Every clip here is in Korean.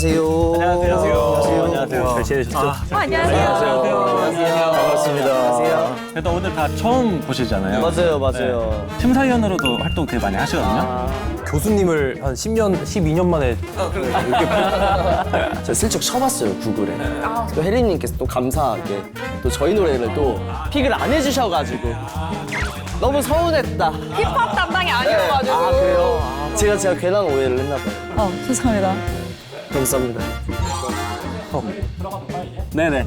안녕하세요. 안녕하세요. 잘 지내셨죠? 안녕하세요. 반갑습니다. 일단 오늘 다 처음 보시잖아요. 맞아요. 심사위원으로도 활동 되게 많이 하시거든요. 교수님을 한 10년, 12년 만에 제가 슬쩍 쳐봤어요, 구글에. 또 혜린님께서 또 감사하게 또 저희 노래를 또 픽을 안 해주셔가지고 너무 서운했다. 힙합 담당이 아니어가지고. 아, 그래요? 제가 괜한 오해를 했나봐요. 죄송합니다. 감사합니다. 네네.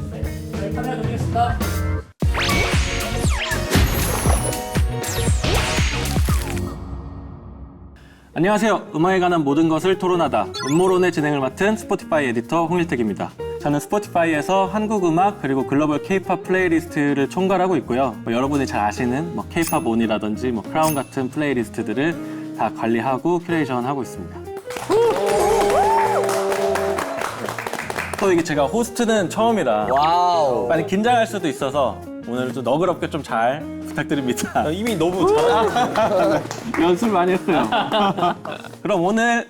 안녕하세요. 음악에 관한 모든 것을 토론하다. 음모론의 진행을 맡은 스포티파이 에디터 홍일택입니다. 저는 스포티파이에서 한국 음악 그리고 글로벌 K-팝 플레이리스트를 총괄하고 있고요. 여러분이 잘 아시는 K-팝 온이라든지 크라운 같은 플레이리스트들을 다 관리하고 큐레이션하고 있습니다. 또 이게 제가 호스트는 처음이라 와우. 많이 긴장할 수도 있어서 오늘도 너그럽게 좀 잘 부탁드립니다. 이미 너무 잘하고 연습을 많이 했어요. 그럼 오늘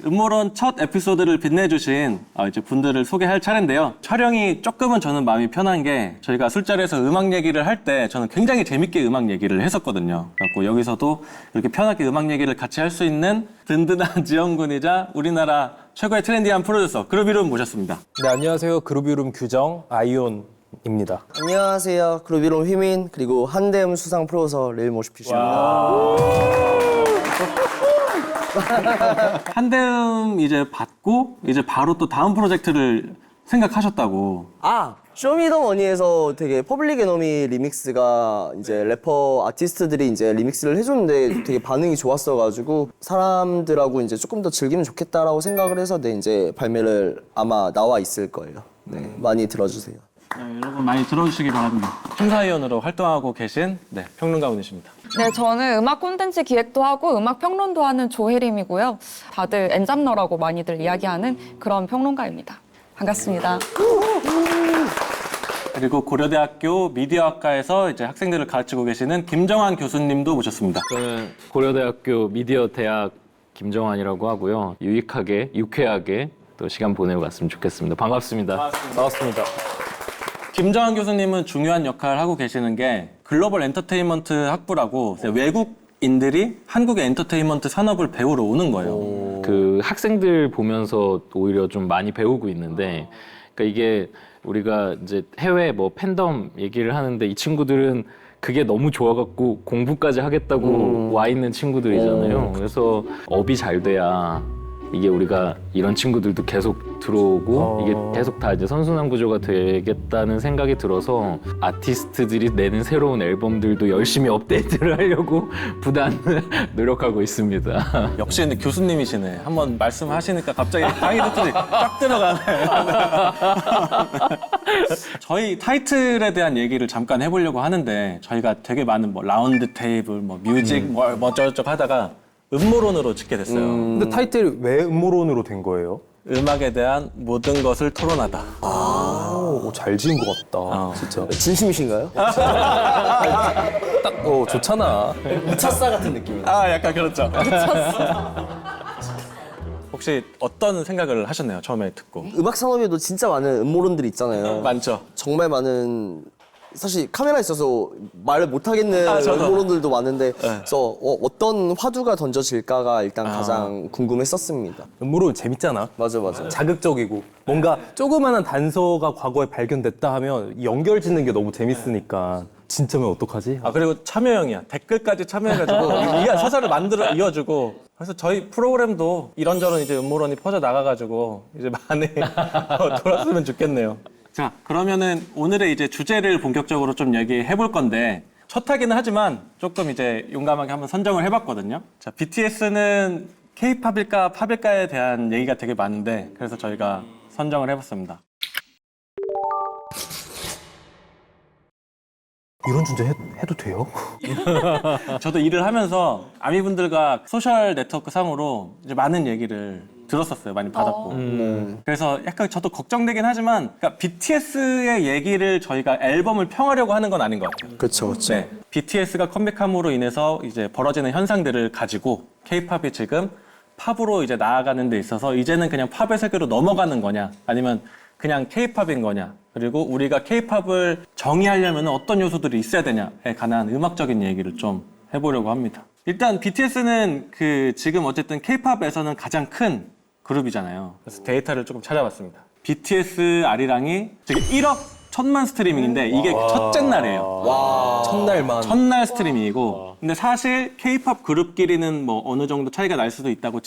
음모론 첫 에피소드를 빛내주신 이제 분들을 소개할 차례인데요. 촬영이 조금은 저는 마음이 편한 게 저희가 술자리에서 음악 얘기를 할 때 저는 굉장히 재밌게 음악 얘기를 했었거든요. 그래서 여기서도 이렇게 편하게 음악 얘기를 같이 할 수 있는 든든한 지원군이자 우리나라 최고의 트렌디한 프로듀서 그루비룸 모셨습니다. 네, 안녕하세요. 그루비룸 규정 아이온입니다. 안녕하세요. 그루비론 휘민 그리고 한대음 수상 프로듀서 레일 모시피쉬입니다. 한대음 이제 받고 이제 바로 또 다음 프로젝트를 생각하셨다고. 쇼미더머니에서 되게 퍼블릭 에너미 리믹스가 이제 래퍼 아티스트들이 이제 리믹스를 해줬는데 되게 반응이 좋았어가지고 사람들하고 이제 조금 더 즐기면 좋겠다라고 생각을 해서 이제 발매를 아마 나와 있을 거예요. 네, 많이 들어주세요. 여러분 많이 들어주시기 바랍니다. 심사위원으로 활동하고 계신 평론가분이십니다. 네, 저는 음악 콘텐츠 기획도 하고 음악 평론도 하는 조혜림이고요. 다들 엔잡러라고 많이들 이야기하는 그런 평론가입니다. 반갑습니다. 그리고 고려대학교 미디어학과에서 이제 학생들을 가르치고 계시는 김정환 교수님도 모셨습니다. 저는 고려대학교 미디어대학 김정환이라고 하고요. 유익하게, 유쾌하게 또 시간 보내고 갔으면 좋겠습니다. 반갑습니다. 반갑습니다. 김정환 교수님은 중요한 역할을 하고 계시는 게 글로벌 엔터테인먼트 학부라고 외국인들이 한국의 엔터테인먼트 산업을 배우러 오는 거예요. 그 학생들 보면서 오히려 좀 많이 배우고 있는데, 그러니까 이게 우리가 이제 해외 팬덤 얘기를 하는데 이 친구들은 그게 너무 좋아갖고 공부까지 하겠다고 와 있는 친구들이잖아요. 그래서 업이 잘 돼야 이게 우리가 이런 친구들도 계속 들어오고 이게 계속 다 이제 선순환 구조가 되겠다는 생각이 들어서 아티스트들이 내는 새로운 앨범들도 열심히 업데이트를 하려고 부단 노력하고 있습니다. 역시 근데 교수님이시네. 한번 말씀하시니까 갑자기 강의 듣더니 딱 들어가네. 저희 타이틀에 대한 얘기를 잠깐 해보려고 하는데 저희가 되게 많은 라운드 테이블, 뮤직, 저쩌고 하다가 음모론으로 짓게 됐어요. 근데 타이틀이 왜 음모론으로 된 거예요? 음악에 대한 모든 것을 토론하다. 잘 지은 것 같다. 진짜. 진심이신가요? 딱, 좋잖아. 미쳤사 같은 느낌이에요. 약간 그렇죠. 혹시 어떤 생각을 하셨나요? 처음에 듣고. 음악 산업에도 진짜 많은 음모론들이 있잖아요. 많죠. 정말 많은 사실 카메라 있어서 말을 못 하겠는 저도. 음모론들도 많은데 그래서 어떤 화두가 던져질까가 일단 가장 궁금했었습니다. 음모론 재밌잖아. 맞아. 자극적이고 뭔가 조그마한 단서가 과거에 발견됐다 하면 연결 짓는 게 너무 재밌으니까 진짜면 어떡하지? 그리고 참여형이야. 댓글까지 참여해가지고 이게 서사를 만들어 이어주고. 그래서 저희 프로그램도 이런저런 이제 음모론이 퍼져 나가가지고 이제 많이 돌았으면 좋겠네요. 자, 그러면은 오늘의 이제 주제를 본격적으로 좀 얘기해 볼 건데 첫 하기는 하지만 조금 이제 용감하게 한번 선정을 해봤거든요. 자, BTS는 K-팝일까 팝일까에 대한 얘기가 되게 많은데 그래서 저희가 선정을 해봤습니다. 이런 주제 해도 돼요? 저도 일을 하면서 아미분들과 소셜 네트워크 상으로 이제 많은 얘기를 들었었어요. 많이 받았고. 그래서 약간 저도 걱정되긴 하지만 그러니까 BTS의 얘기를 저희가 앨범을 평하려고 하는 건 아닌 것 같아요. 그렇죠. 네, BTS가 컴백함으로 인해서 이제 벌어지는 현상들을 가지고 K-팝이 지금 팝으로 이제 나아가는 데 있어서 이제는 그냥 팝의 세계로 넘어가는 거냐 아니면 그냥 K-팝인 거냐 그리고 우리가 K-팝을 정의하려면 어떤 요소들이 있어야 되냐에 관한 음악적인 얘기를 좀 해보려고 합니다. 일단 BTS는 그 지금 어쨌든 K-팝에서는 가장 큰 그룹이잖아요. 그래서 데이터를 조금 찾아봤습니다. BTS 아리랑이 지금 1억 1,000만 스트리밍인데 이게 첫째 날이에요. 첫날 스트리밍이고 근데 사실 K-팝 그룹끼리는 뭐 어느 정도 차이가 날 수도 있다고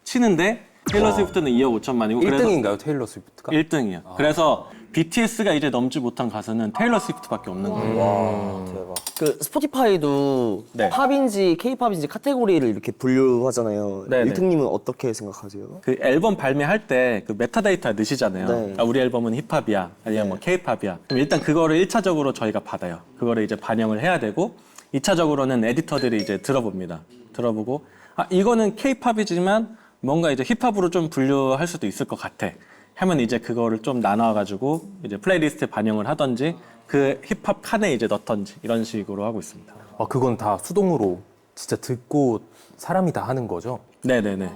치는데 테일러 스위프트는 2억 5천만이고 1등인가요, 테일러 스위프트가? 1등이요. 그래서 BTS가 이제 넘지 못한 가수는 테일러 스위프트밖에 없는 거예요. 대박. 그 스포티파이도 네. 팝인지 K-팝인지 카테고리를 이렇게 분류하잖아요. 네네. 일등님은 어떻게 생각하세요? 그 앨범 발매할 때 그 메타데이터 넣으시잖아요. 네. 아, 우리 앨범은 힙합이야, 아니면 뭐 K-팝이야. 그럼 일단 그거를 1차적으로 저희가 받아요. 그거를 이제 반영을 해야 되고 2차적으로는 에디터들이 이제 들어봅니다. 들어보고 아 이거는 K-팝이지만 뭔가 이제 힙합으로 좀 분류할 수도 있을 것 같아. 하면 이제 그거를 좀 나눠가지고 이제 플레이리스트에 반영을 하던지 그 힙합 칸에 이제 넣던지 이런 식으로 하고 있습니다. 아, 그건 다 수동으로 진짜 듣고 사람이 다 하는 거죠? 네네네.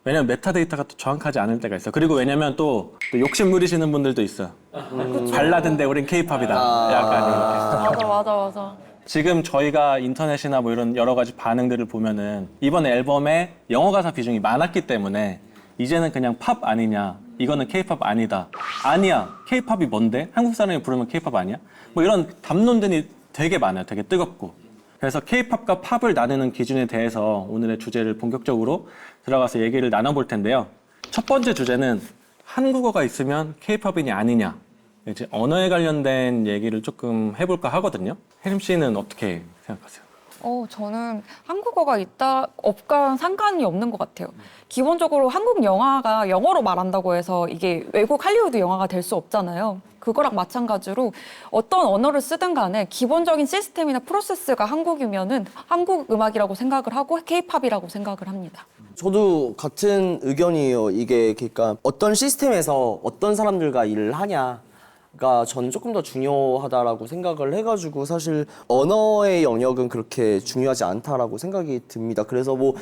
왜냐면 메타데이터가 또 정확하지 않을 때가 있어요. 그리고 왜냐면 또 욕심 부리시는 분들도 있어요. 발라드인데 우린 K-팝이다. 약간 이렇게. 맞아. 지금 저희가 인터넷이나 뭐 이런 여러 가지 반응들을 보면은 이번 앨범에 영어 가사 비중이 많았기 때문에 이제는 그냥 팝 아니냐, 이거는 K-팝 아니다. 아니야, K-팝이 뭔데? 한국 사람이 부르면 K-팝 아니야? 뭐 이런 담론들이 되게 많아요. 되게 뜨겁고. 그래서 K-팝과 팝을 나누는 기준에 대해서 오늘의 주제를 본격적으로 들어가서 얘기를 나눠볼 텐데요. 첫 번째 주제는 한국어가 있으면 K-팝이냐 아니냐. 이제 언어에 관련된 얘기를 조금 해볼까 하거든요. 혜림 씨는 어떻게 생각하세요? 저는 한국어가 있다 없건 상관이 없는 것 같아요. 기본적으로 한국 영화가 영어로 말한다고 해서 이게 외국 할리우드 영화가 될 수 없잖아요. 그거랑 마찬가지로 어떤 언어를 쓰든 간에 기본적인 시스템이나 프로세스가 한국이면은 한국 음악이라고 생각을 하고 K-팝이라고 생각을 합니다. 저도 같은 의견이에요. 이게 그러니까 어떤 시스템에서 어떤 사람들과 일을 하냐가 저는 조금 더 중요하다라고 생각을 해가지고 사실 언어의 영역은 그렇게 중요하지 않다라고 생각이 듭니다. 그래서 뭐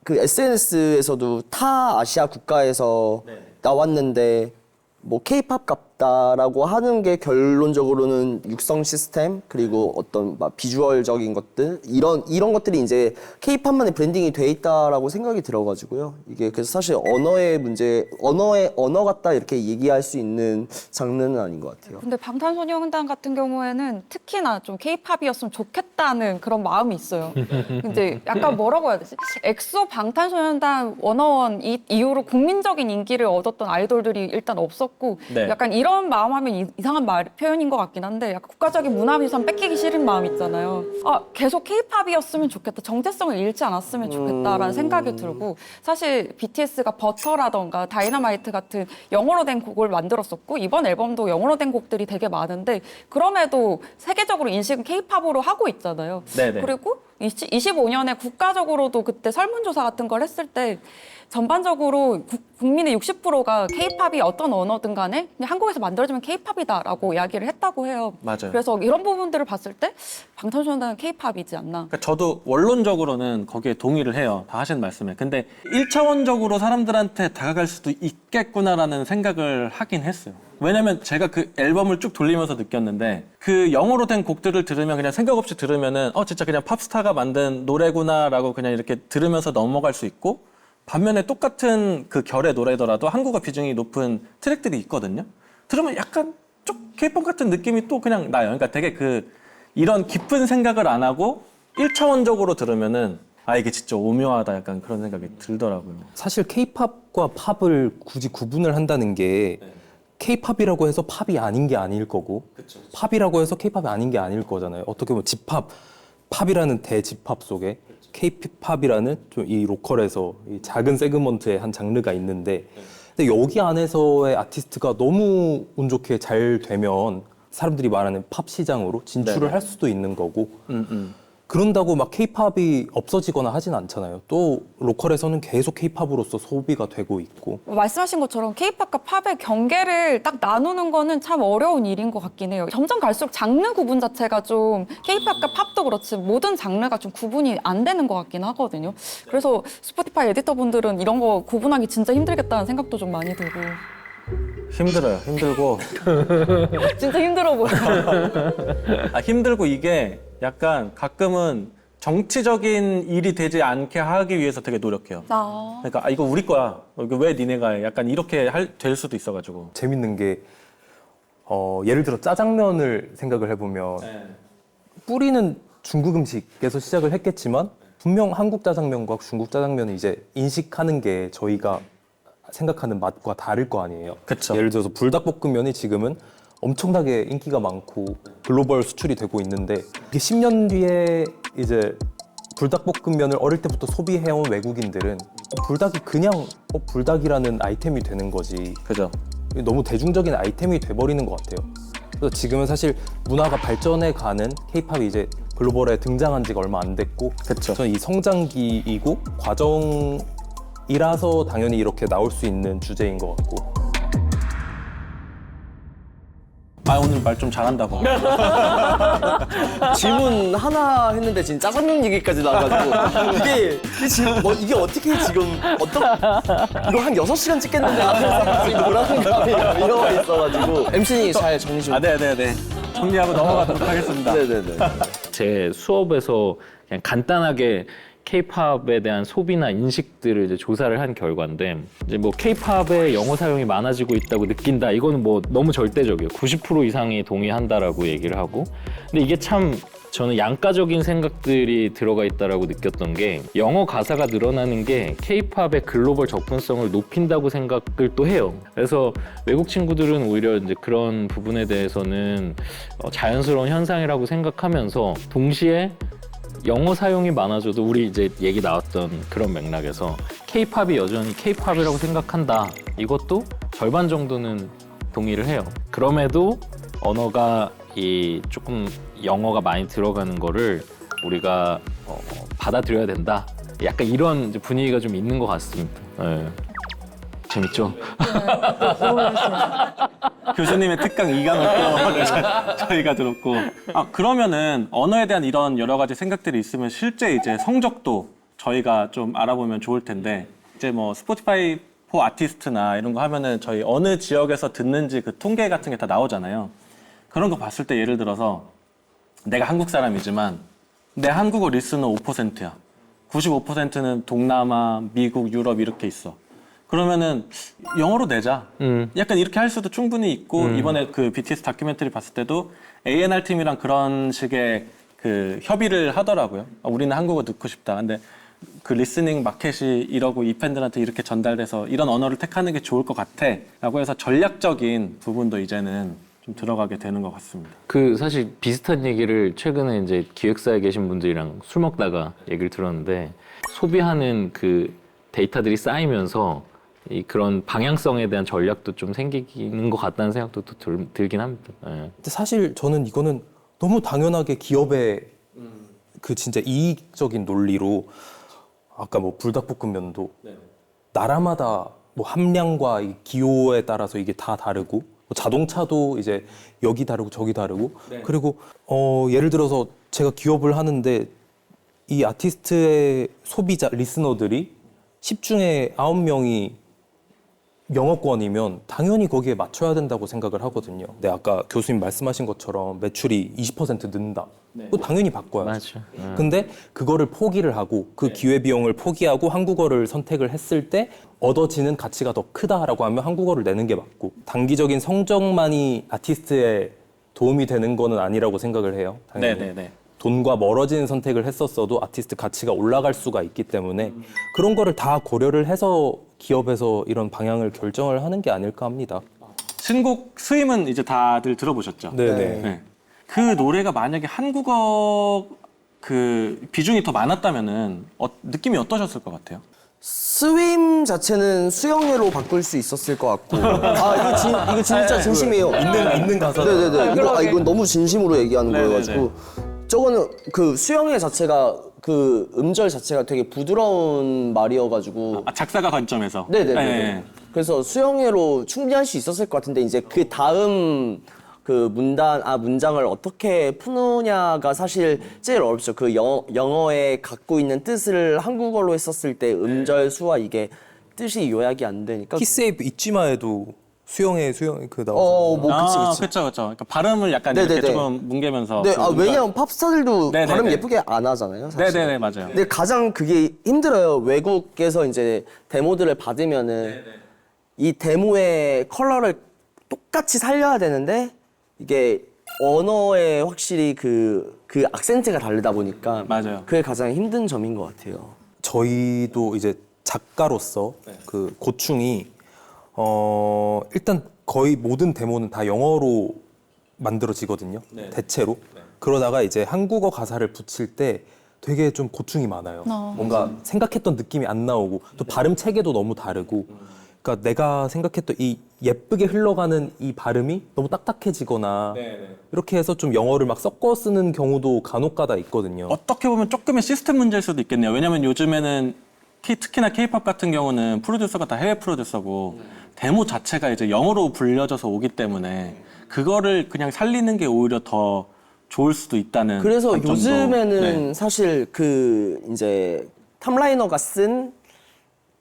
그 SNS에서도 타 아시아 국가에서 나왔는데 뭐 K-팝 같다라고 하는 게 결론적으로는 육성 시스템 그리고 어떤 막 비주얼적인 것들 이런 것들이 이제 K-팝만의 브랜딩이 돼 있다라고 생각이 들어가지고요. 이게 그래서 사실 언어의 문제, 언어 같다 이렇게 얘기할 수 있는 장르는 아닌 것 같아요. 근데 방탄소년단 같은 경우에는 특히나 좀 K-팝이었으면 좋겠다는 그런 마음이 있어요. 이제 약간 뭐라고 해야 되지? 엑소 방탄소년단 워너원 이후로 국민적인 인기를 얻었던 아이돌들이 일단 없었고 네. 약간 이런 마음 하면 이상한 표현인 것 같긴 한데 약간 국가적인 문화유산 뺏기기 싫은 마음 있잖아요. 아, 계속 K-팝이었으면 좋겠다. 정체성을 잃지 않았으면 좋겠다라는 생각이 들고 사실 BTS가 버터라던가 다이너마이트 같은 영어로 된 곡을 만들었었고 이번 앨범도 영어로 된 곡들이 되게 많은데 그럼에도 세계적으로 인식은 K-팝으로 하고 있잖아요. 네네. 그리고 25년에 국가적으로도 그때 설문조사 같은 걸 했을 때 전반적으로 국민의 60%가 K-팝이 어떤 언어든 간에 그냥 한국에서 만들어지면 K-팝이다라고 이야기를 했다고 해요. 맞아요. 그래서 이런 부분들을 봤을 때 방탄소년단은 K-팝이지 않나. 그러니까 저도 원론적으로는 거기에 동의를 해요. 다 하신 말씀에. 근데 1차원적으로 사람들한테 다가갈 수도 있겠구나라는 생각을 하긴 했어요. 왜냐면 제가 그 앨범을 쭉 돌리면서 느꼈는데 그 영어로 된 곡들을 들으면 그냥 생각 없이 들으면은 진짜 그냥 팝스타가 만든 노래구나라고 그냥 이렇게 들으면서 넘어갈 수 있고 반면에 똑같은 그 결의 노래더라도 한국어 비중이 높은 트랙들이 있거든요. 들으면 약간 좀 K-팝 같은 느낌이 또 그냥 나요. 그러니까 되게 이런 깊은 생각을 안 하고 1차원적으로 들으면은 이게 진짜 오묘하다 약간 그런 생각이 들더라고요. 사실 K-팝과 팝을 굳이 구분을 한다는 게 K-팝이라고 해서 팝이 아닌 게 아닐 거고 팝이라고 해서 K-팝이 아닌 게 아닐 거잖아요. 어떻게 보면 집합, 팝이라는 대집합 속에 K-팝이라는 좀 이 로컬에서 이 작은 세그먼트의 한 장르가 있는데 근데 여기 안에서의 아티스트가 너무 운 좋게 잘 되면 사람들이 말하는 팝 시장으로 진출을 할 수도 있는 거고 그런다고 막 케이팝이 없어지거나 하진 않잖아요. 또 로컬에서는 계속 케이팝으로서 소비가 되고 있고. 말씀하신 것처럼 케이팝과 팝의 경계를 딱 나누는 거는 참 어려운 일인 것 같긴 해요. 점점 갈수록 장르 구분 자체가 좀 케이팝과 팝도 그렇지 모든 장르가 좀 구분이 안 되는 것 같긴 하거든요. 그래서 스포티파이 에디터분들은 이런 거 구분하기 진짜 힘들겠다는 생각도 좀 많이 들고. 힘들어요. 힘들고 진짜 힘들어 보여요. 힘들고 이게 약간 가끔은 정치적인 일이 되지 않게 하기 위해서 되게 노력해요. 그러니까 이거 우리 거야. 이거 왜 니네가 해? 약간 이렇게 될 수도 있어가지고. 재밌는 게 예를 들어 짜장면을 생각을 해보면 뿌리는 중국 음식에서 시작을 했겠지만 분명 한국 짜장면과 중국 짜장면은 이제 인식하는 게 저희가 생각하는 맛과 다를 거 아니에요. 그쵸. 예를 들어서 불닭볶음면이 지금은 엄청나게 인기가 많고 글로벌 수출이 되고 있는데 이게 10년 뒤에 이제 불닭볶음면을 어릴 때부터 소비해온 외국인들은 불닭이 그냥 불닭이라는 아이템이 되는 거지. 그죠. 너무 대중적인 아이템이 돼버리는 것 같아요. 그래서 지금은 사실 문화가 발전해 가는 케이팝이 이제 글로벌에 등장한 지가 얼마 안 됐고 그쵸. 저는 이 성장기이고 과정이라서 당연히 이렇게 나올 수 있는 주제인 것 같고. 오늘 말 좀 잘한다고. 질문 하나 했는데 지금 짜장면 얘기까지 나와가지고 이게 지금 이게 어떻게 지금 이거 한 6시간 찍겠는데 앞에서 지금 뭐라는 감이 이러고 있어가지고 MC님 잘 정리 좀. 네네네. 정리하고 넘어가도록 하겠습니다. 네네네. 제 수업에서 그냥 간단하게 K-팝에 대한 소비나 인식들을 이제 조사를 한 결과인데 이제 뭐 K-팝의 영어 사용이 많아지고 있다고 느낀다. 이거는 뭐 너무 절대적이에요. 90% 이상이 동의한다라고 얘기를 하고. 근데 이게 참 저는 양가적인 생각들이 들어가 있다라고 느꼈던 게 영어 가사가 늘어나는 게 K-팝의 글로벌 접근성을 높인다고 생각을 또 해요. 그래서 외국 친구들은 오히려 이제 그런 부분에 대해서는 자연스러운 현상이라고 생각하면서 동시에 영어 사용이 많아져도 우리 이제 얘기 나왔던 그런 맥락에서 K-팝이 여전히 K-팝이라고 생각한다. 이것도 절반 정도는 동의를 해요. 그럼에도 언어가 조금 영어가 많이 들어가는 거를 우리가 받아들여야 된다. 약간 이런 이제 분위기가 좀 있는 것 같습니다. 네. 재밌죠? 교수님의 특강 2강을 또 저희가 들었고. 그러면은 언어에 대한 이런 여러 가지 생각들이 있으면 실제 이제 성적도 저희가 좀 알아보면 좋을 텐데 이제 뭐 스포티파이 포 아티스트나 이런 거 하면은 저희 어느 지역에서 듣는지 그 통계 같은 게 다 나오잖아요. 그런 거 봤을 때 예를 들어서 내가 한국 사람이지만 내 한국어 리스는 5%야. 95%는 동남아, 미국, 유럽 이렇게 있어. 그러면은 영어로 내자. 약간 이렇게 할 수도 충분히 있고 이번에 그 BTS 다큐멘터리 봤을 때도 A&R 팀이랑 그런 식의 그 협의를 하더라고요. 우리는 한국어 듣고 싶다. 근데 그 리스닝 마켓이 이러고 이 팬들한테 이렇게 전달돼서 이런 언어를 택하는 게 좋을 것 같아. 라고 해서 전략적인 부분도 이제는 좀 들어가게 되는 것 같습니다. 그 사실 비슷한 얘기를 최근에 이제 기획사에 계신 분들이랑 술 먹다가 얘기를 들었는데 소비하는 그 데이터들이 쌓이면서 그런 방향성에 대한 전략도 좀 생기는 것 같다는 생각도 또 들긴 합니다. 네. 근데 사실 저는 이거는 너무 당연하게 기업의 그 진짜 이익적인 논리로 아까 뭐 불닭볶음면도 나라마다 뭐 함량과 이 기호에 따라서 이게 다 다르고 뭐 자동차도 이제 여기 다르고 저기 다르고 그리고 예를 들어서 제가 기업을 하는데 이 아티스트의 소비자 리스너들이 10중에 9명이 영어권이면 당연히 거기에 맞춰야 된다고 생각을 하거든요. 네, 아까 교수님 말씀하신 것처럼 매출이 20% 는다. 그거 당연히 바꿔야죠. 맞죠. 근데 그거를 포기를 하고 그 기회비용을 포기하고 한국어를 선택을 했을 때 얻어지는 가치가 더 크다라고 하면 한국어를 내는 게 맞고 단기적인 성적만이 아티스트에 도움이 되는 거는 아니라고 생각을 해요. 당연히. 네네네. 돈과 멀어지는 선택을 했었어도 아티스트 가치가 올라갈 수가 있기 때문에 그런 거를 다 고려를 해서 기업에서 이런 방향을 결정을 하는 게 아닐까 합니다. 신곡 스윙은 이제 다들 들어보셨죠? 네네. 네. 그 노래가 만약에 한국어 그 비중이 더 많았다면은 느낌이 어떠셨을 것 같아요? 스윙 자체는 수영회로 바꿀 수 있었을 것 같고. 이거 진짜 진심이에요. 있는 가사. 네네네. 이건 너무 진심으로 얘기하는 네네네. 거여가지고 저거는 그 수영회 자체가 그 음절 자체가 되게 부드러운 말이어가지고 작사가 관점에서. 네네네. 그래서 수영회로 충분히 할 수 있었을 것 같은데 이제 그 다음 그 문장을 어떻게 푸느냐가 사실 제일 어렵죠. 그 영어에 갖고 있는 뜻을 한국어로 했었을 때 음절 수와 이게 뜻이 요약이 안 되니까. 키세이브 잊지마에도 수영해 그 나오잖아요. 뭐 그치. 그쵸. 그러니까 발음을 약간 이렇게 네네네. 조금 뭉개면서. 네, 왜냐면 팝스타들도 네네네. 발음 예쁘게 안 하잖아요. 사실. 네네네, 맞아요. 근데 가장 그게 힘들어요. 외국에서 이제 데모들을 받으면은 이 데모의 컬러를 똑같이 살려야 되는데 이게 언어에 확실히 그 악센트가 다르다 보니까 맞아요. 그게 가장 힘든 점인 것 같아요. 저희도 이제 작가로서 그 고충이 일단 거의 모든 데모는 다 영어로 만들어지거든요. 대체로. 그러다가 이제 한국어 가사를 붙일 때 되게 좀 고충이 많아요. 뭔가 생각했던 느낌이 안 나오고 또 발음 체계도 너무 다르고 그러니까 내가 생각했던 이 예쁘게 흘러가는 이 발음이 너무 딱딱해지거나 이렇게 해서 좀 영어를 막 섞어 쓰는 경우도 간혹가다 있거든요. 어떻게 보면 조금의 시스템 문제일 수도 있겠네요. 왜냐면 요즘에는 특히나 K-팝 같은 경우는 프로듀서가 다 해외 프로듀서고 데모 자체가 이제 영어로 불려져서 오기 때문에 그거를 그냥 살리는 게 오히려 더 좋을 수도 있다는. 그래서 관점도. 요즘에는 사실 그 이제 탑라이너가 쓴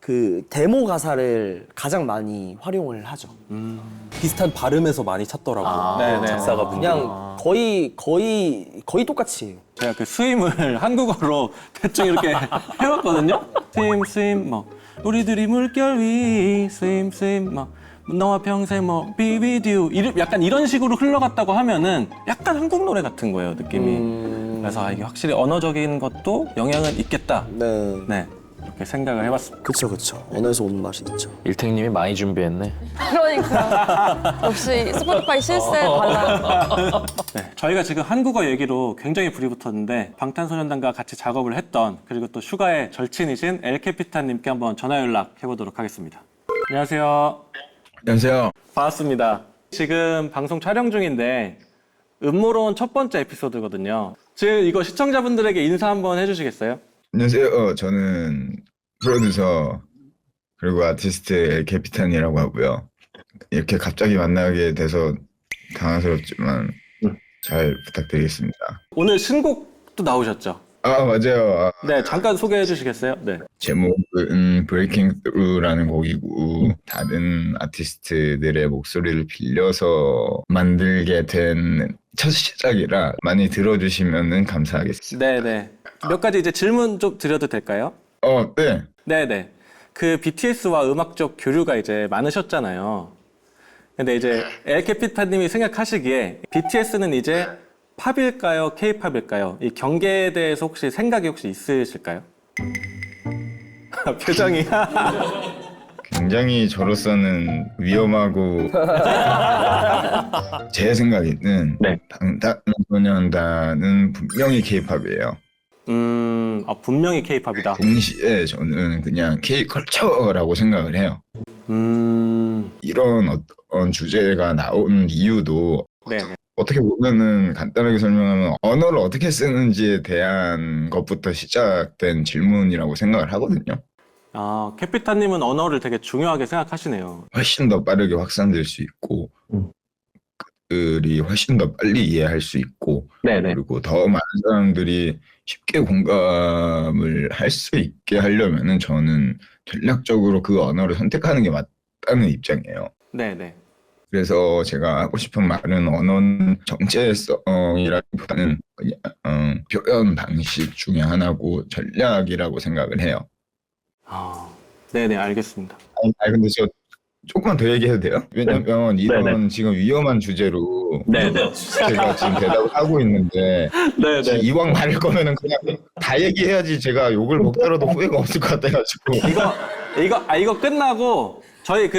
그 데모 가사를 가장 많이 활용을 하죠. 비슷한 발음에서 많이 찾더라고요. 네네. 작사가 분들이. 그냥 거의 똑같이 해요. 제가 그 스윙을 한국어로 대충 이렇게 해왔거든요. 스윙 뭐 우리들이 물결 위 스윙 뭐 너와 평생 뭐 be with you 약간 이런 식으로 흘러갔다고 하면은 약간 한국 노래 같은 거예요, 느낌이. 그래서 이게 확실히 언어적인 것도 영향은 있겠다. 네. 네, 이렇게 생각을 해봤습니다. 그쵸. 언어에서 오는 맛이 있죠. 일택님이 많이 준비했네. 그러니까 역시 스포티파이 실세 달라. 네, 저희가 지금 한국어 얘기로 굉장히 불이 붙었는데 방탄소년단과 같이 작업을 했던 그리고 또 슈가의 절친이신 엘캐피탄님께 한번 전화 연락해보도록 하겠습니다. 안녕하세요. 안녕하세요. 반갑습니다. 지금 방송 촬영 중인데 음모론 첫 번째 에피소드거든요. 지금 이거 시청자분들에게 인사 한번 해주시겠어요? 안녕하세요. 저는 프로듀서 그리고 아티스트 엘캐피탄이라고 하고요. 이렇게 갑자기 만나게 돼서 당황스럽지만 잘 부탁드리겠습니다. 오늘 신곡도 나오셨죠? 아, 맞아요. 네, 잠깐 소개해 주시겠어요? 네. 제목은 Breaking Through라는 곡이고 다른 아티스트들의 목소리를 빌려서 만들게 된 첫 시작이라 많이 들어주시면 감사하겠습니다. 네네. 몇 가지 이제 질문 좀 드려도 될까요? 네. 네네. 그 BTS와 음악적 교류가 이제 많으셨잖아요. 근데 이제 엘캐피타님이 생각하시기에 BTS는 이제 팝일까요? K-팝일까요? 이 경계에 대해서 혹시 생각이 혹시 있으실까요? 표정이. 굉장히 저로서는 위험하고 제 생각에는 네. 방탄소년단은 분명히 K-팝이에요. 분명히 K-팝이다. 동시에 저는 그냥 K-컬처라고 생각을 해요. 이런 어떤 주제가 나온 이유도 네. 어떻게 보면은 간단하게 설명하면 언어를 어떻게 쓰는지에 대한 것부터 시작된 질문이라고 생각을 하거든요. 아, 캐피타님은 언어를 되게 중요하게 생각하시네요. 훨씬 더 빠르게 확산될 수 있고 그들이 훨씬 더 빨리 이해할 수 있고 네네. 그리고 더 많은 사람들이 쉽게 공감을 할 수 있게 하려면은 저는 전략적으로 그 언어를 선택하는 게 맞다는 입장이에요. 네네. 그래서 제가 하고 싶은 말은 언어는 정체성이라기보다는 그냥 표현 방식 중에 하나고 전략이라고 생각을 해요. 아, 네네, 알겠습니다. 아니 근데 저 조금만 더 얘기해도 돼요? 왜냐면 이런 네네. 지금 위험한 주제로 네네. 제가 지금 대답을 하고 있는데 네네. 이왕 말할 거면은 그냥 다 얘기해야지 제가 욕을 먹더라도 후회가 없을 것 같아가지고 이거 끝나고 저희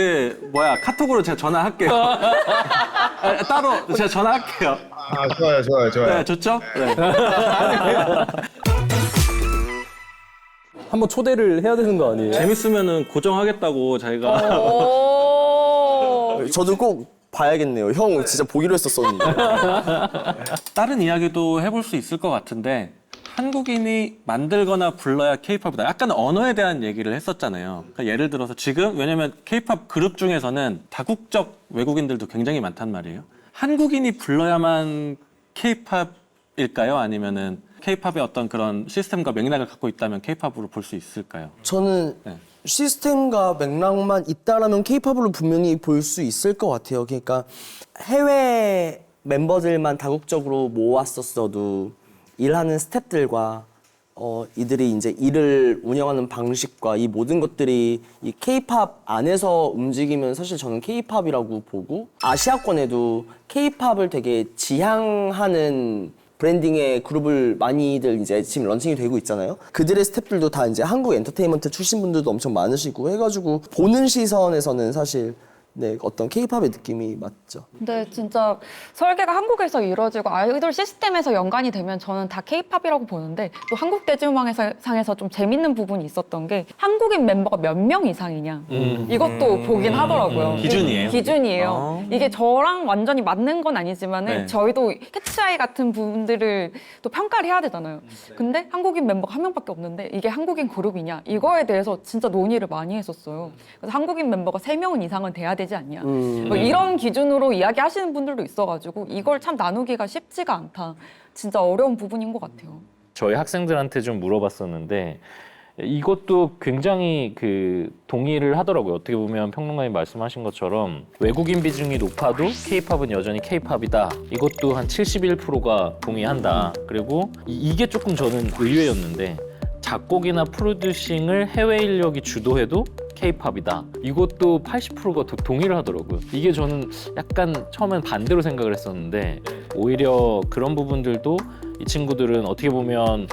카톡으로 제가 전화할게요. 따로 제가 전화할게요. 아 좋아요. 네, 좋죠? 네. 한번 초대를 해야 되는 거 아니에요? 재밌으면은 고정하겠다고 저희가. 오. 저도 꼭 봐야겠네요. 형 진짜 보기로 했었었는데. 다른 이야기도 해볼 수 있을 것 같은데 한국인이 만들거나 불러야 케이팝이다. 약간 언어에 대한 얘기를 했었잖아요. 그러니까 예를 들어서 지금 왜냐면 케이팝 그룹 중에서는 다국적 외국인들도 굉장히 많단 말이에요. 한국인이 불러야만 케이팝일까요? 아니면은 케이팝의 어떤 그런 시스템과 맥락을 갖고 있다면 케이팝으로 볼 수 있을까요? 저는 네. 시스템과 맥락만 있다라면 케이팝으로 분명히 볼 수 있을 것 같아요. 그러니까 해외 멤버들만 다국적으로 모았었어도 일하는 스태프들과 이들이 이제 일을 운영하는 방식과 이 모든 것들이 이 케이팝 안에서 움직이면 사실 저는 케이팝이라고 보고 아시아권에도 케이팝을 되게 지향하는 브랜딩의 그룹을 많이들 이제 지금 런칭이 되고 있잖아요. 그들의 스태프들도 다 이제 한국 엔터테인먼트 출신 분들도 엄청 많으시고 해가지고 보는 시선에서는 사실 네, 어떤 케이팝의 느낌이 맞죠. 근데 진짜 설계가 한국에서 이루어지고 아이돌 시스템에서 연관이 되면 저는 다 케이팝이라고 보는데 또 한국 대중음악상에서 좀 재밌는 부분이 있었던 게 한국인 멤버가 몇 명 이상이냐 이것도 보긴 하더라고요. 기준이에요? 기준이에요. 이게 저랑 완전히 맞는 건 아니지만은 네. 저희도 캐치아이 같은 부분들을 또 평가를 해야 되잖아요. 근데 한국인 멤버가 한 명밖에 없는데 이게 한국인 그룹이냐 이거에 대해서 진짜 논의를 많이 했었어요. 그래서 한국인 멤버가 3명은 이상은 돼야 되지 않냐. 뭐 이런 기준으로 이야기하시는 분들도 있어가지고 이걸 참 나누기가 쉽지가 않다. 진짜 어려운 부분인 것 같아요. 저희 학생들한테 좀 물어봤었는데 이것도 굉장히 그 동의를 하더라고요. 어떻게 보면 평론가님 말씀하신 것처럼 외국인 비중이 높아도 K-팝은 여전히 K-팝이다. 이것도 한 71%가 동의한다. 그리고 이게 조금 저는 의외였는데 작곡이나 프로듀싱을 해외 인력이 주도해도 K-팝이다. 이것도 80%가 동의를 하더라고요. 이게 저는 약간 처음엔 반대로 생각을 했었는데 오히려 그런 부분들도 이 친구들은 어떻게 보면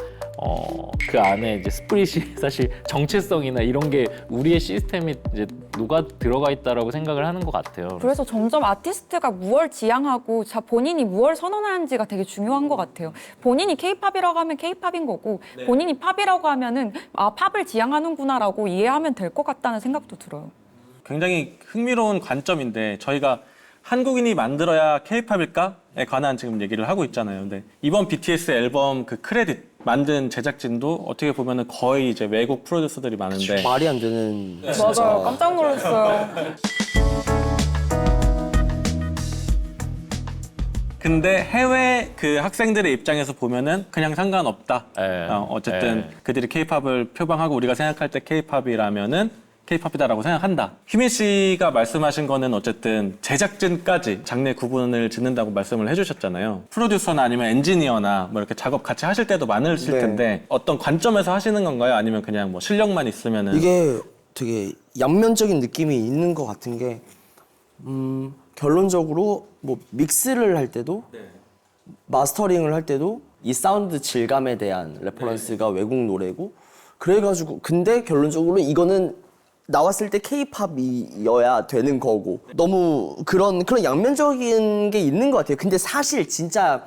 그 안에 이제 스프릿이 사실 정체성이나 이런 게 우리의 시스템이 이제 녹아 들어가 있다라고 생각을 하는 것 같아요. 그래서 점점 아티스트가 무엇을 지향하고 본인이 무엇을 선언하는지가 되게 중요한 것 같아요. 본인이 K-팝이라고 하면 K-팝인 거고 본인이 팝이라고 하면은 아 팝을 지향하는구나라고 이해하면 될 것 같다는 생각도 들어요. 굉장히 흥미로운 관점인데 저희가 한국인이 만들어야 K-팝일까에 관한 지금 얘기를 하고 있잖아요. 근데 이번 BTS 앨범 그 크레딧 만든 제작진도 어떻게 보면은 거의 이제 외국 프로듀서들이 많은데 말이 안 되는 맞아요. 깜짝 놀랐어요. 근데 해외 그 학생들의 입장에서 보면은 그냥 상관없다. 예. 어쨌든 예. 그들이 K-팝을 표방하고 우리가 생각할 때 K-팝이라면은 K-팝이다라고 생각한다. 휴민 씨가 말씀하신 거는 어쨌든 제작진까지 장르 구분을 짓는다고 말씀을 해주셨잖아요. 프로듀서나 아니면 엔지니어나 뭐 이렇게 작업 같이 하실 때도 많으실 네. 텐데 어떤 관점에서 하시는 건가요? 아니면 그냥 뭐 실력만 있으면은 이게 되게 양면적인 느낌이 있는 것 같은 게 결론적으로 뭐 믹스를 할 때도 마스터링을 할 때도 이 사운드 질감에 대한 레퍼런스가 외국 노래고 그래가지고 근데 결론적으로 이거는 나왔을 때 K-팝이어야 되는 거고 너무 그런 양면적인 게 있는 것 같아요. 근데 사실 진짜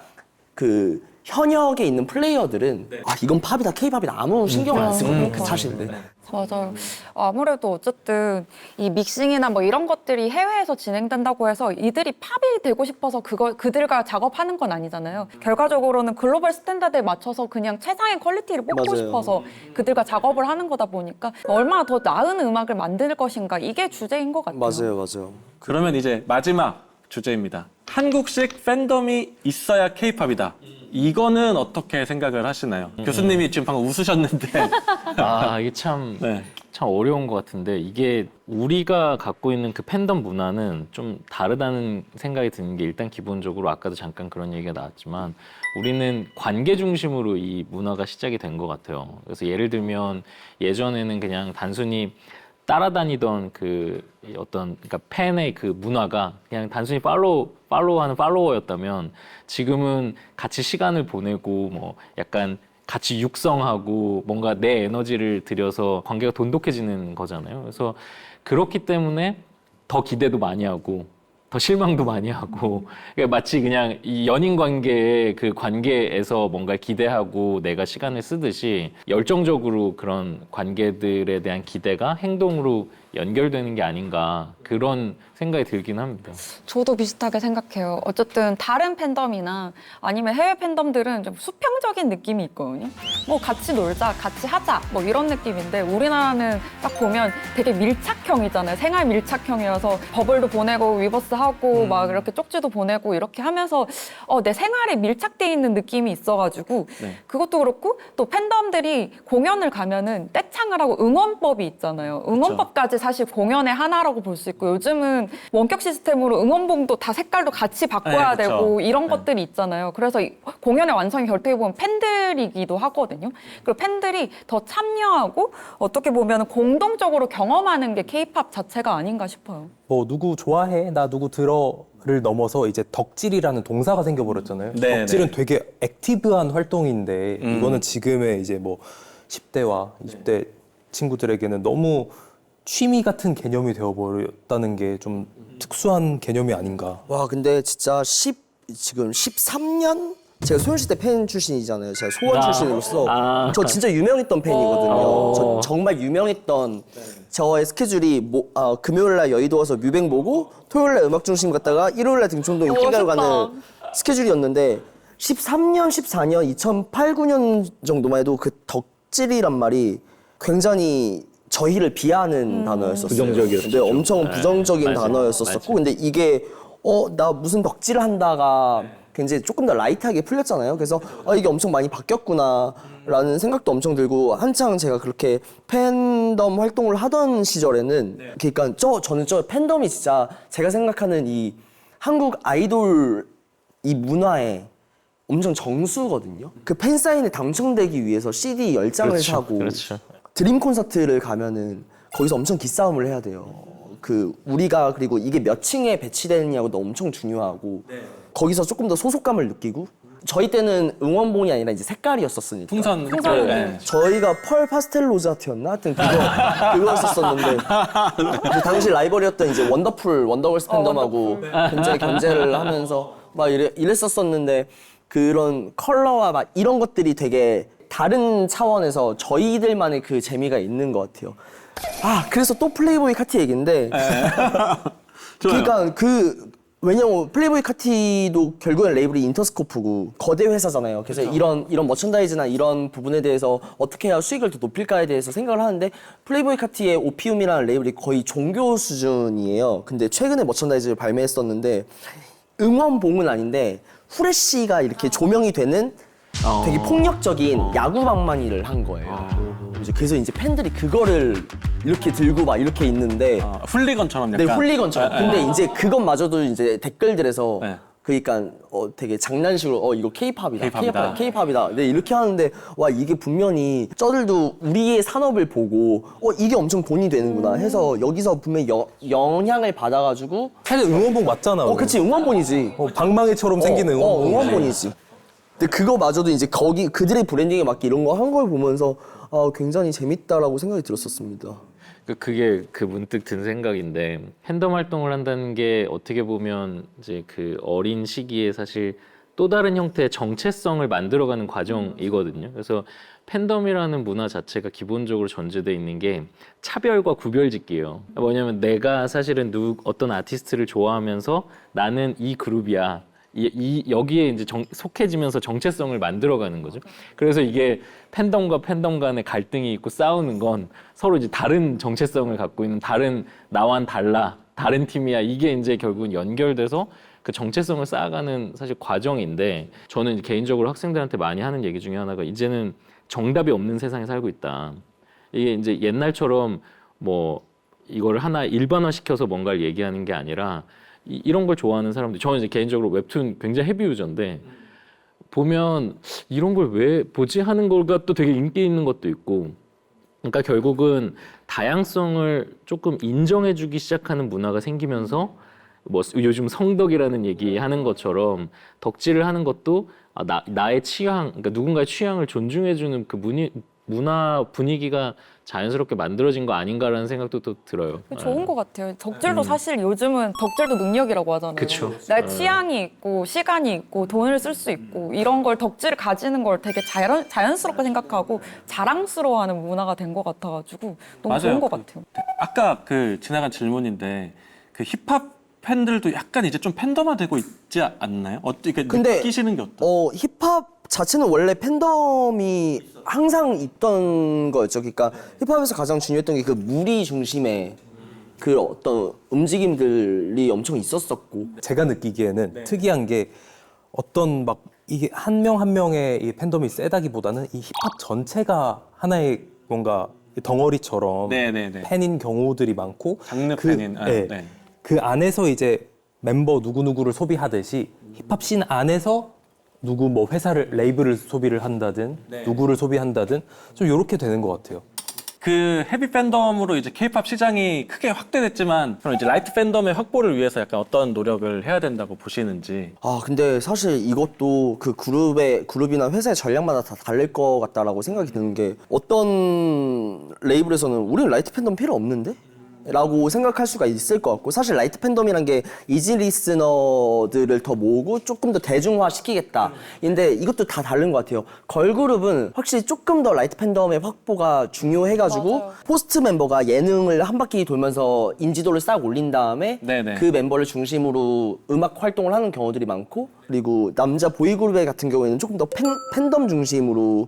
그 현역에 있는 플레이어들은 아 이건 팝이다 K-팝이다 아무 신경 안 쓰거든요. 사실. 네. 맞아요. 아무래도 어쨌든 이 믹싱이나 뭐 이런 것들이 해외에서 진행된다고 해서 이들이 팝이 되고 싶어서 그들과 작업하는 건 아니잖아요. 결과적으로는 글로벌 스탠다드에 맞춰서 그냥 최상의 퀄리티를 뽑고 맞아요. 싶어서 그들과 작업을 하는 거다 보니까 얼마나 더 나은 음악을 만들 것인가 이게 주제인 것 같아요. 맞아요. 그러면 이제 마지막 주제입니다. 한국식 팬덤이 있어야 K-팝이다. 이거는 어떻게 생각을 하시나요? 교수님이 지금 방금 웃으셨는데 아 이게 참 네. 어려운 것 같은데 이게 우리가 갖고 있는 그 팬덤 문화는 좀 다르다는 생각이 드는 게 일단 기본적으로 아까도 잠깐 그런 얘기가 나왔지만 우리는 관계 중심으로 이 문화가 시작이 된 것 같아요. 그래서 예를 들면 예전에는 그냥 단순히 따라다니던 그 어떤 그러니까 팬의 그 문화가 그냥 단순히 팔로우하는 팔로워였다면 지금은 같이 시간을 보내고 뭐 약간 같이 육성하고 뭔가 내 에너지를 들여서 관계가 돈독해지는 거잖아요. 그래서 그렇기 때문에 더 기대도 많이 하고 더 실망도 많이 하고 그러니까 마치 그냥 이 연인 관계의 그 관계에서 뭔가 기대하고 내가 시간을 쓰듯이 열정적으로 그런 관계들에 대한 기대가 행동으로 연결되는 게 아닌가 그런 생각이 들긴 합니다. 저도 비슷하게 생각해요. 어쨌든 다른 팬덤이나 아니면 해외 팬덤들은 좀 수평적인 느낌이 있거든요. 뭐 같이 놀자, 같이 하자 뭐 이런 느낌인데 우리나라는 딱 보면 되게 밀착형이잖아요. 생활 밀착형이어서 버블도 보내고 위버스 하고 막 이렇게 쪽지도 보내고 이렇게 하면서 내 생활에 밀착돼 있는 느낌이 있어가지고 네. 그것도 그렇고 또 팬덤들이 공연을 가면은 떼창을 하고 응원법이 있잖아요. 응원법까지 사실 공연의 하나라고 볼 수 있고 요즘은 원격 시스템으로 응원봉도 다 색깔도 같이 바꿔야 네, 그쵸. 되고 이런 것들이 있잖아요. 그래서 공연의 완성이 결국에 보면 팬들이기도 하거든요. 그리고 팬들이 더 참여하고 어떻게 보면 공동적으로 경험하는 게 케이팝 자체가 아닌가 싶어요. 뭐 누구 좋아해, 나 누구 들어를 넘어서 이제 덕질이라는 동사가 생겨버렸잖아요. 네, 덕질은 네. 되게 액티브한 활동인데 이거는 지금의 이제 뭐 10대와 20대 친구들에게는 너무 취미 같은 개념이 되어버렸다는 게 좀 특수한 개념이 아닌가. 와 근데 진짜 지금 13년? 제가 소녀시대 팬 출신이잖아요. 제가 소원 출신으로서 저 진짜 유명했던 팬이거든요. 저 정말 유명했던 저의 스케줄이 금요일 날 여의도 와서 뮤뱅 보고 토요일 날 음악 중심 갔다가 일요일 날 등촌동 인기가요 가는 스케줄이었는데 13년, 14년, 2008, 9년 정도만 해도 그 덕질이란 말이 굉장히 저희를 비하하는 단어였었어요. 부정적이었죠. 네, 엄청 부정적인 맞아요. 단어였었었고 맞아요. 근데 이게 나 무슨 덕질을 한다가 굉장히 조금 더 라이트하게 풀렸잖아요. 그래서 이게 엄청 많이 바뀌었구나라는 생각도 엄청 들고 한창 제가 그렇게 팬덤 활동을 하던 시절에는 그러니까 저는 저 팬덤이 진짜 제가 생각하는 이 한국 아이돌 이 문화에 엄청 정수거든요. 그 팬사인회 당첨되기 위해서 CD 10장을 그렇죠, 사고 그렇죠. 드림 콘서트를 가면은 거기서 엄청 기싸움을 해야 돼요. 우리가 그리고 이게 몇 층에 배치되느냐고도 엄청 중요하고 거기서 조금 더 소속감을 느끼고 저희 때는 응원봉이 아니라 이제 색깔이었었으니까 풍선. 풍선. 네. 저희가 펄 파스텔 로자트였나? 하여튼 그거였었었는데 그 당시 라이벌이었던 이제 원더걸스 팬덤하고 굉장히 견제를 하면서 막 이랬었었는데 그런 컬러와 막 이런 것들이 되게 다른 차원에서 저희들만의 그 재미가 있는 것 같아요. 그래서 또 플레이보이 카티 얘기인데 그러니까 왜냐면 플레이보이 카티도 결국엔 레이블이 인터스코프고 거대 회사잖아요. 그래서 이런 머천다이즈나 이런 부분에 대해서 어떻게 해야 수익을 더 높일까에 대해서 생각을 하는데 플레이보이 카티의 오피움이라는 레이블이 거의 종교 수준이에요. 근데 최근에 머천다이즈를 발매했었는데 응원봉은 아닌데 후레쉬가 이렇게 조명이 되는 되게 폭력적인 야구 방망이를 한 거예요. 그래서 이제 팬들이 그거를 이렇게 들고 막 이렇게 있는데 훌리건처럼 약간. 네, 훌리건처럼. 근데 이제 그것마저도 이제 댓글들에서 네. 그러니까 되게 장난식으로 이거 케이팝이다. K-팝이다. 케이팝이다. 네, 이렇게 하는데 와 이게 분명히 저들도 우리의 산업을 보고 이게 엄청 돈이 되는구나 해서 여기서 분명히 영향을 받아가지고 사실 응원봉 맞잖아. 그치 응원본이지. 방망이처럼 생기는 응원봉. 응원본이지. 근데 그거마저도 이제 그들의 브랜딩에 맞게 이런 거 한 걸 보면서 굉장히 재밌다라고 생각이 들었었습니다. 그게 문득 든 생각인데 팬덤 활동을 한다는 게 어떻게 보면 이제 그 어린 시기에 사실 또 다른 형태의 정체성을 만들어가는 과정이거든요. 그래서 팬덤이라는 문화 자체가 기본적으로 전제되어 있는 게 차별과 구별짓기예요. 뭐냐면 내가 사실은 어떤 아티스트를 좋아하면서 나는 이 그룹이야. 여기에 이제 속해지면서 정체성을 만들어가는 거죠. 그래서 이게 팬덤과 팬덤 간의 갈등이 있고 싸우는 건 서로 이제 다른 정체성을 갖고 있는 나와는 달라, 다른 팀이야. 이게 이제 결국은 연결돼서 그 정체성을 쌓아가는 사실 과정인데 저는 개인적으로 학생들한테 많이 하는 얘기 중에 하나가 이제는 정답이 없는 세상에 살고 있다. 이게 이제 옛날처럼 뭐 이거를 하나 일반화시켜서 뭔가를 얘기하는 게 아니라 이런 걸 좋아하는 사람들, 저는 이제 개인적으로 웹툰 굉장히 헤비 유저인데 보면 이런 걸 왜 보지 하는 걸가 또 되게 인기 있는 것도 있고, 그러니까 결국은 다양성을 조금 인정해주기 시작하는 문화가 생기면서 뭐 요즘 성덕이라는 얘기 하는 것처럼 덕질을 하는 것도 나의 취향, 그러니까 누군가의 취향을 존중해주는 그 문화 분위기가 자연스럽게 만들어진 거 아닌가라는 생각도 또 들어요. 좋은 것 같아요. 덕질도 사실 요즘은 덕질도 능력이라고 하잖아요. 그쵸. 나의 취향이 있고 시간이 있고 돈을 쓸 수 있고 이런 걸 덕질을 가지는 걸 되게 자연스럽게 생각하고 자랑스러워하는 문화가 된 것 같아가지고 너무 좋은 것 같아요. 아까 그 지나간 질문인데 그 힙합 팬들도 약간 이제 좀 팬덤화되고 있지 않나요? 어떻게 근데 느끼시는 게 어떠세요? 힙합 자체는 원래 팬덤이 항상 있던 거였죠. 그러니까 힙합에서 가장 중요했던 게 그 무리 중심의 그 어떤 움직임들이 엄청 있었었고. 제가 느끼기에는 특이한 게 어떤 막 이게 한 명 한 명의 이 팬덤이 세다기보다는 이 힙합 전체가 하나의 뭔가 덩어리처럼 네네네. 팬인 경우들이 많고 장르 그, 팬인. 네. 그 안에서 이제 멤버 누구누구를 소비하듯이 힙합 씬 안에서 누구 뭐 회사를 레이블을 소비를 한다든 누구를 소비한다든 좀 이렇게 되는 것 같아요. 그 헤비 팬덤으로 이제 K-팝 시장이 크게 확대됐지만 그럼 이제 라이트 팬덤의 확보를 위해서 약간 어떤 노력을 해야 된다고 보시는지. 근데 사실 이것도 그 그룹이나 회사의 전략마다 다 다를 것 같다라고 생각이 드는 게 어떤 레이블에서는 우리는 라이트 팬덤 필요 없는데? 라고 생각할 수가 있을 것 같고 사실 라이트 팬덤이란 게 이지 리스너들을 더 모으고 조금 더 대중화시키겠다 근데 이것도 다 다른 것 같아요. 걸그룹은 확실히 조금 더 라이트 팬덤의 확보가 중요해가지고 맞아요. 포스트 멤버가 예능을 한 바퀴 돌면서 인지도를 싹 올린 다음에 네네. 그 멤버를 중심으로 음악 활동을 하는 경우들이 많고 그리고 남자 보이그룹 같은 경우에는 조금 더 팬덤 중심으로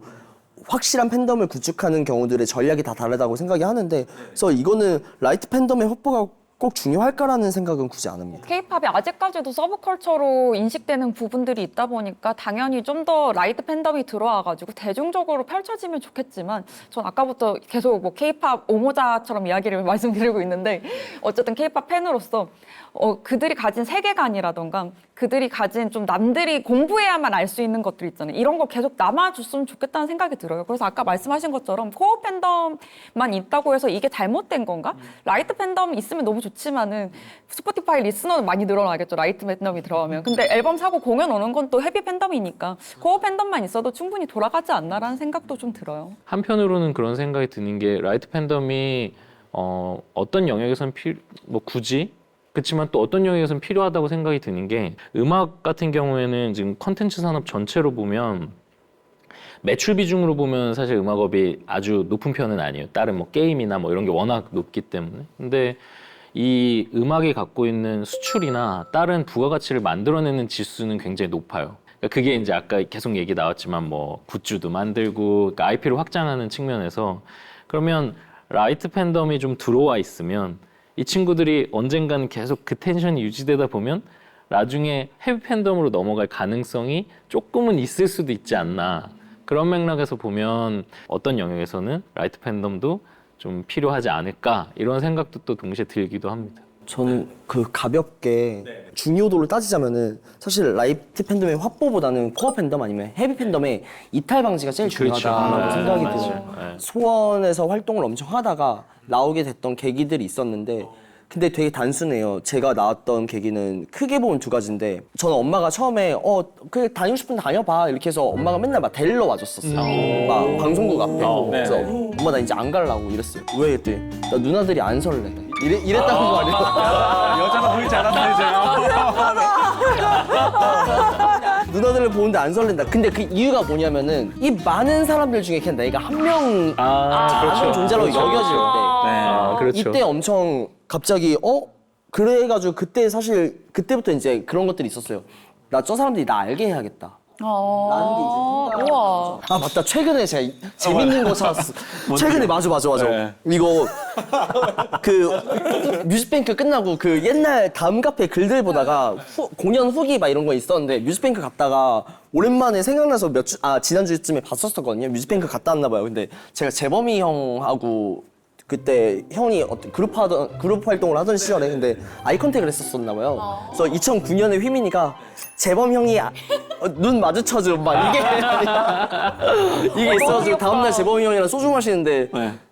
확실한 팬덤을 구축하는 경우들의 전략이 다 다르다고 생각이 하는데 그래서 이거는 라이트 팬덤의 확보가 꼭 중요할까라는 생각은 굳이 안 합니다. K-팝이 아직까지도 서브컬처로 인식되는 부분들이 있다 보니까 당연히 좀 더 라이트 팬덤이 들어와가지고 대중적으로 펼쳐지면 좋겠지만 전 아까부터 계속 뭐 K-팝 오모자처럼 이야기를 말씀드리고 있는데 어쨌든 K-팝 팬으로서 그들이 가진 세계관이라던가 그들이 가진 좀 남들이 공부해야만 알 수 있는 것들 있잖아요. 이런 거 계속 남아줬으면 좋겠다는 생각이 들어요. 그래서 아까 말씀하신 것처럼 코어 팬덤만 있다고 해서 이게 잘못된 건가? 라이트 팬덤 있으면 너무 좋지만은 스포티파이 리스너는 많이 늘어나겠죠. 라이트 팬덤이 들어가면. 근데 앨범 사고 공연 오는 건 또 헤비 팬덤이니까 코어 팬덤만 있어도 충분히 돌아가지 않나라는 생각도 좀 들어요. 한편으로는 그런 생각이 드는 게 라이트 팬덤이 어떤 영역에서는 뭐 굳이 그렇지만 또 어떤 영역에서는 필요하다고 생각이 드는 게 음악 같은 경우에는 지금 컨텐츠 산업 전체로 보면 매출 비중으로 보면 사실 음악업이 아주 높은 편은 아니에요. 다른 뭐 게임이나 뭐 이런 게 워낙 높기 때문에. 근데 이 음악이 갖고 있는 수출이나 다른 부가가치를 만들어내는 지수는 굉장히 높아요. 그러니까 그게 이제 아까 계속 얘기 나왔지만 뭐 굿즈도 만들고 그러니까 IP를 확장하는 측면에서 그러면 라이트 팬덤이 좀 들어와 있으면 이 친구들이 언젠가는 계속 그 텐션이 유지되다 보면 나중에 헤비 팬덤으로 넘어갈 가능성이 조금은 있을 수도 있지 않나. 그런 맥락에서 보면 어떤 영역에서는 라이트 팬덤도 좀 필요하지 않을까 이런 생각도 또 동시에 들기도 합니다. 저는 그 가볍게 중요도를 따지자면은 사실 라이트 팬덤의 확보보다는 코어 팬덤 아니면 헤비 팬덤의 이탈 방지가 제일 중요하다고 생각이 들어요. 네. 수원에서 활동을 엄청 하다가 나오게 됐던 계기들이 있었는데 근데 되게 단순해요. 제가 나왔던 계기는 크게 보면 두 가지인데 저는 엄마가 처음에 그 다니고 싶으면 다녀봐 이렇게 해서 엄마가 맨날 막 데리러 와줬었어요. 막 방송국 앞에. 그래서 엄마 나 이제 안 가려고 이랬어요. 왜 그랬더니 나 누나들이 안 설레. 이랬다고 말이에요. 여자가 보이지 않았나 이제. 누나들을 보는데 안 설렌다. 근데 그 이유가 뭐냐면은 이 많은 사람들 중에 그냥 내가 한 명 작은 존재라고 여겨질 때 그렇죠. 이때 엄청 갑자기 그래가지고 그때 사실 그때부터 이제 그런 것들이 있었어요. 나 저 사람들이 나 알게 해야겠다. 라는 게 이제 생각이 우와. 아 맞다. 최근에 제가 재밌는 거 찾았어. 최근에 맞아. 네. 이거 그 뮤직뱅크 끝나고 그 옛날 다음 카페 글들 보다가 공연 후기 막 이런 거 있었는데 뮤직뱅크 갔다가 오랜만에 생각나서 지난주쯤에 봤었거든요. 뮤직뱅크 갔다 왔나 봐요. 근데 제가 재범이 형하고 그때 형이 어떤 그룹 활동을 하던 시절에 근데 아이 컨택을 했었었나 봐요. 그래서 2009년에 휘민이가 재범 형이 눈 마주쳐줘 막 이게 있어가지고 다음날 재범이 형이랑 소주 마시는데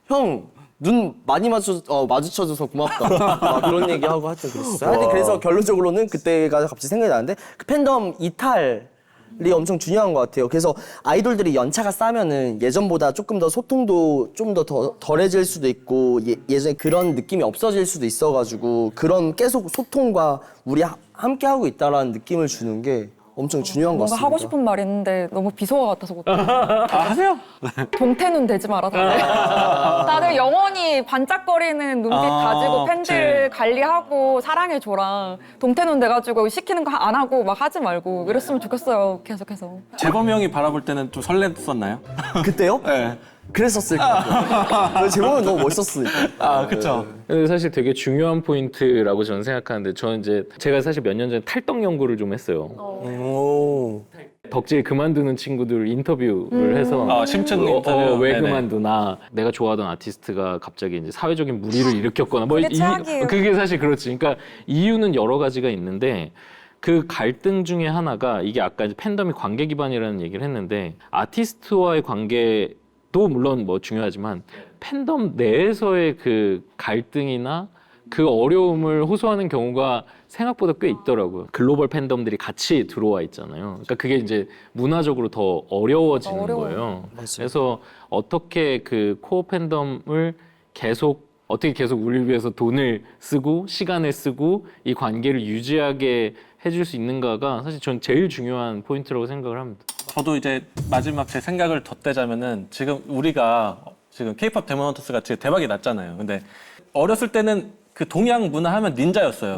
형 눈 많이 마주쳐줘서 고맙다 막 그런 얘기하고 하여튼 그랬어요. 하여튼 그래서 결론적으로는 그때가 갑자기 생각이 나는데 그 팬덤 이탈 엄청 중요한 것 같아요. 그래서 아이돌들이 연차가 쌓면은 예전보다 조금 더 소통도 좀 더 덜해질 수도 있고 예전에 그런 느낌이 없어질 수도 있어가지고 그런 계속 소통과 우리 함께 하고 있다라는 느낌을 주는 게 엄청 중요한 것 뭔가 같습니다. 하고 싶은 말 있는데 너무 비속어 같아서 못해. 하세요? 동태눈 되지 마라 다들. 다들 영원히 반짝거리는 눈빛 가지고 팬들 관리하고 사랑해줘라. 동태눈 돼가지고 시키는 거 안 하고 막 하지 말고 이랬으면 좋겠어요. 계속해서. 재범이 형이 바라볼 때는 좀 설렜었나요? 그때요? 네. 그랬었을 것 같아요. 제목은 너무 멋있었으니까. 아, 그쵸. 근데 사실 되게 중요한 포인트라고 저는 생각하는데 저는 이제 제가 사실 몇 년 전에 탈덕 연구를 좀 했어요. 오. 덕질 그만두는 친구들 인터뷰를 해서 심층 인터뷰. 왜 네네. 그만두나 내가 좋아하던 아티스트가 갑자기 이제 사회적인 물의를 일으켰거나 뭐 그게 최악이에요. 그게 사실 그렇지. 그러니까 이유는 여러 가지가 있는데 그 갈등 중에 하나가 이게 아까 이제 팬덤이 관계 기반이라는 얘기를 했는데 아티스트와의 관계도 물론 뭐 중요하지만 팬덤 내에서의 그 갈등이나 그 어려움을 호소하는 경우가 생각보다 꽤 있더라고요. 글로벌 팬덤들이 같이 들어와 있잖아요. 그러니까 그게 이제 문화적으로 더 어려워지는 거예요. 그래서 어떻게 그 코어 팬덤을 어떻게 계속 우리를 위해서 돈을 쓰고 시간을 쓰고 이 관계를 유지하게 해줄 수 있는가가 사실 전 제일 중요한 포인트라고 생각을 합니다. 저도 이제 마지막 제 생각을 덧대자면은 지금 우리가 지금 K-pop 데모넌터스가 지금 대박이 났잖아요. 근데 어렸을 때는 그 동양 문화 하면 닌자였어요.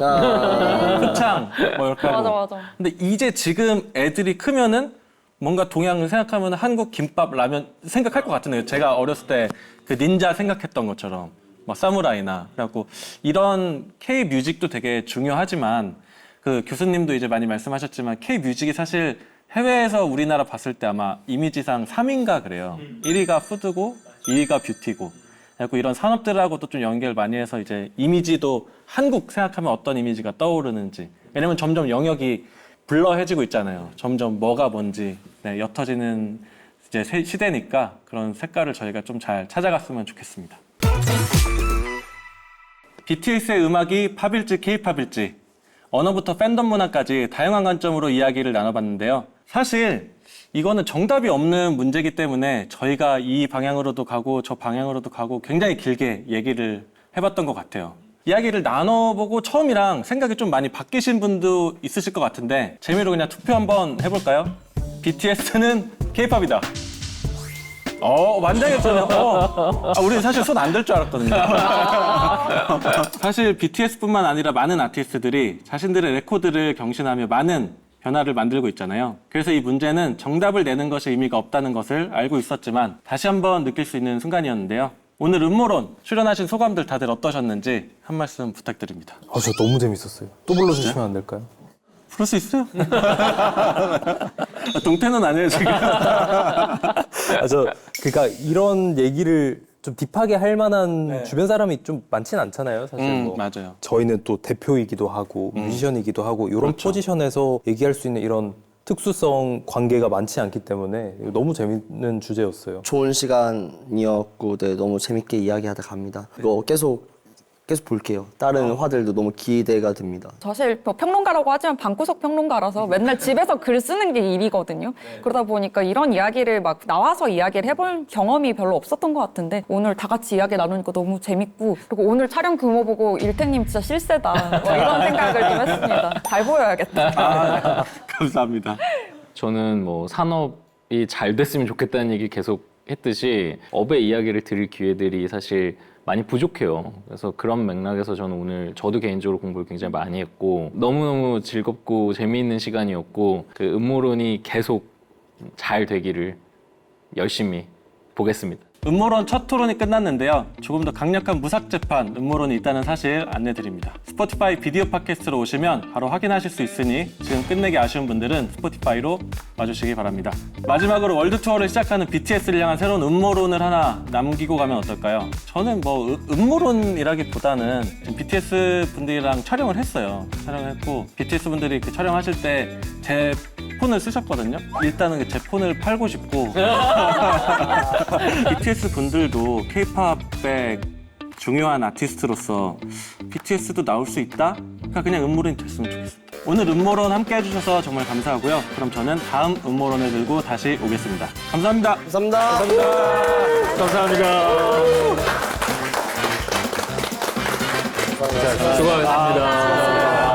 표창 뭐 이렇게 하고. 맞아. 근데 이제 지금 애들이 크면은 뭔가 동양을 생각하면 한국 김밥 라면 생각할 것 같은데요. 제가 어렸을 때 그 닌자 생각했던 것처럼 뭐 사무라이나 그래갖고 이런 K 뮤직도 되게 중요하지만 그 교수님도 이제 많이 말씀하셨지만 K 뮤직이 사실 해외에서 우리나라 봤을 때 아마 이미지상 3위인가 그래요. 1위가 푸드고 2위가 뷰티고. 그래갖고 이런 산업들하고도 좀 연결 많이 해서 이제 이미지도 한국 생각하면 어떤 이미지가 떠오르는지. 왜냐면 점점 영역이 블러해지고 있잖아요. 점점 뭐가 뭔지 옅어지는 이제 시대니까 그런 색깔을 저희가 좀 잘 찾아갔으면 좋겠습니다. BTS의 음악이 팝일지 K-팝일지 언어부터 팬덤 문화까지 다양한 관점으로 이야기를 나눠봤는데요. 사실 이거는 정답이 없는 문제이기 때문에 저희가 이 방향으로도 가고 저 방향으로도 가고 굉장히 길게 얘기를 해봤던 것 같아요. 이야기를 나눠보고 처음이랑 생각이 좀 많이 바뀌신 분도 있으실 것 같은데 재미로 그냥 투표 한번 해볼까요? BTS는 K-팝이다. 완장했잖아요. 우리 사실 손 안 댈 줄 알았거든요. 사실 BTS뿐만 아니라 많은 아티스트들이 자신들의 레코드를 경신하며 많은 변화를 만들고 있잖아요. 그래서 이 문제는 정답을 내는 것이 의미가 없다는 것을 알고 있었지만 다시 한번 느낄 수 있는 순간이었는데요. 오늘 음모론 출연하신 소감들 다들 어떠셨는지 한 말씀 부탁드립니다. 저 너무 재밌었어요. 또 불러주시면 안 될까요? 부를 수 있어요? 동태는 아니에요 지금. 그러니까 이런 얘기를 좀 딥하게 할 만한 주변 사람이 좀 많진 않잖아요. 사실 뭐. 맞아요. 저희는 또 대표이기도 하고 뮤지션이기도 하고 이런 그렇죠. 포지션에서 얘기할 수 있는 이런 특수성 관계가 많지 않기 때문에 너무 재밌는 주제였어요. 좋은 시간이었고 너무 재밌게 이야기하다 갑니다. 이거 계속 볼게요. 다른 화들도 너무 기대가 됩니다. 사실 뭐 평론가라고 하지만 방구석 평론가라서 맨날 집에서 글 쓰는 게 일이거든요. 그러다 보니까 이런 이야기를 막 나와서 이야기를 해볼 경험이 별로 없었던 것 같은데 오늘 다 같이 이야기 나누니까 너무 재밌고 그리고 오늘 촬영 규모 보고 일택님 진짜 실세다 뭐 이런 생각을 좀 했습니다. 잘 보여야겠다. 감사합니다. 저는 뭐 산업이 잘 됐으면 좋겠다는 얘기 계속 했듯이 업의 이야기를 들을 기회들이 사실 많이 부족해요. 그래서 그런 맥락에서 저는 오늘 저도 개인적으로 공부를 굉장히 많이 했고 너무너무 즐겁고 재미있는 시간이었고 그 음모론이 계속 잘 되기를 열심히 보겠습니다. 음모론 첫 토론이 끝났는데요. 조금 더 강력한 무삭제판 음모론이 있다는 사실 안내드립니다. 스포티파이 비디오 팟캐스트로 오시면 바로 확인하실 수 있으니 지금 끝내기 아쉬운 분들은 스포티파이로 와주시기 바랍니다. 마지막으로 월드 투어를 시작하는 BTS를 향한 새로운 음모론을 하나 남기고 가면 어떨까요? 저는 뭐 음모론이라기보다는 지금 BTS 분들이랑 촬영을 했어요. 촬영을 했고 BTS 분들이 그 촬영하실 때 제 폰을 쓰셨거든요. 일단은 제 폰을 팔고 싶고 BTS 분들도 K-팝의 중요한 아티스트로서 BTS도 나올 수 있다? 그러니까 그냥 음모론이 됐으면 좋겠습니다. 오늘 음모론 함께 해주셔서 정말 감사하고요. 그럼 저는 다음 음모론을 들고 다시 오겠습니다. 감사합니다. 감사합니다. 수고하셨습니다.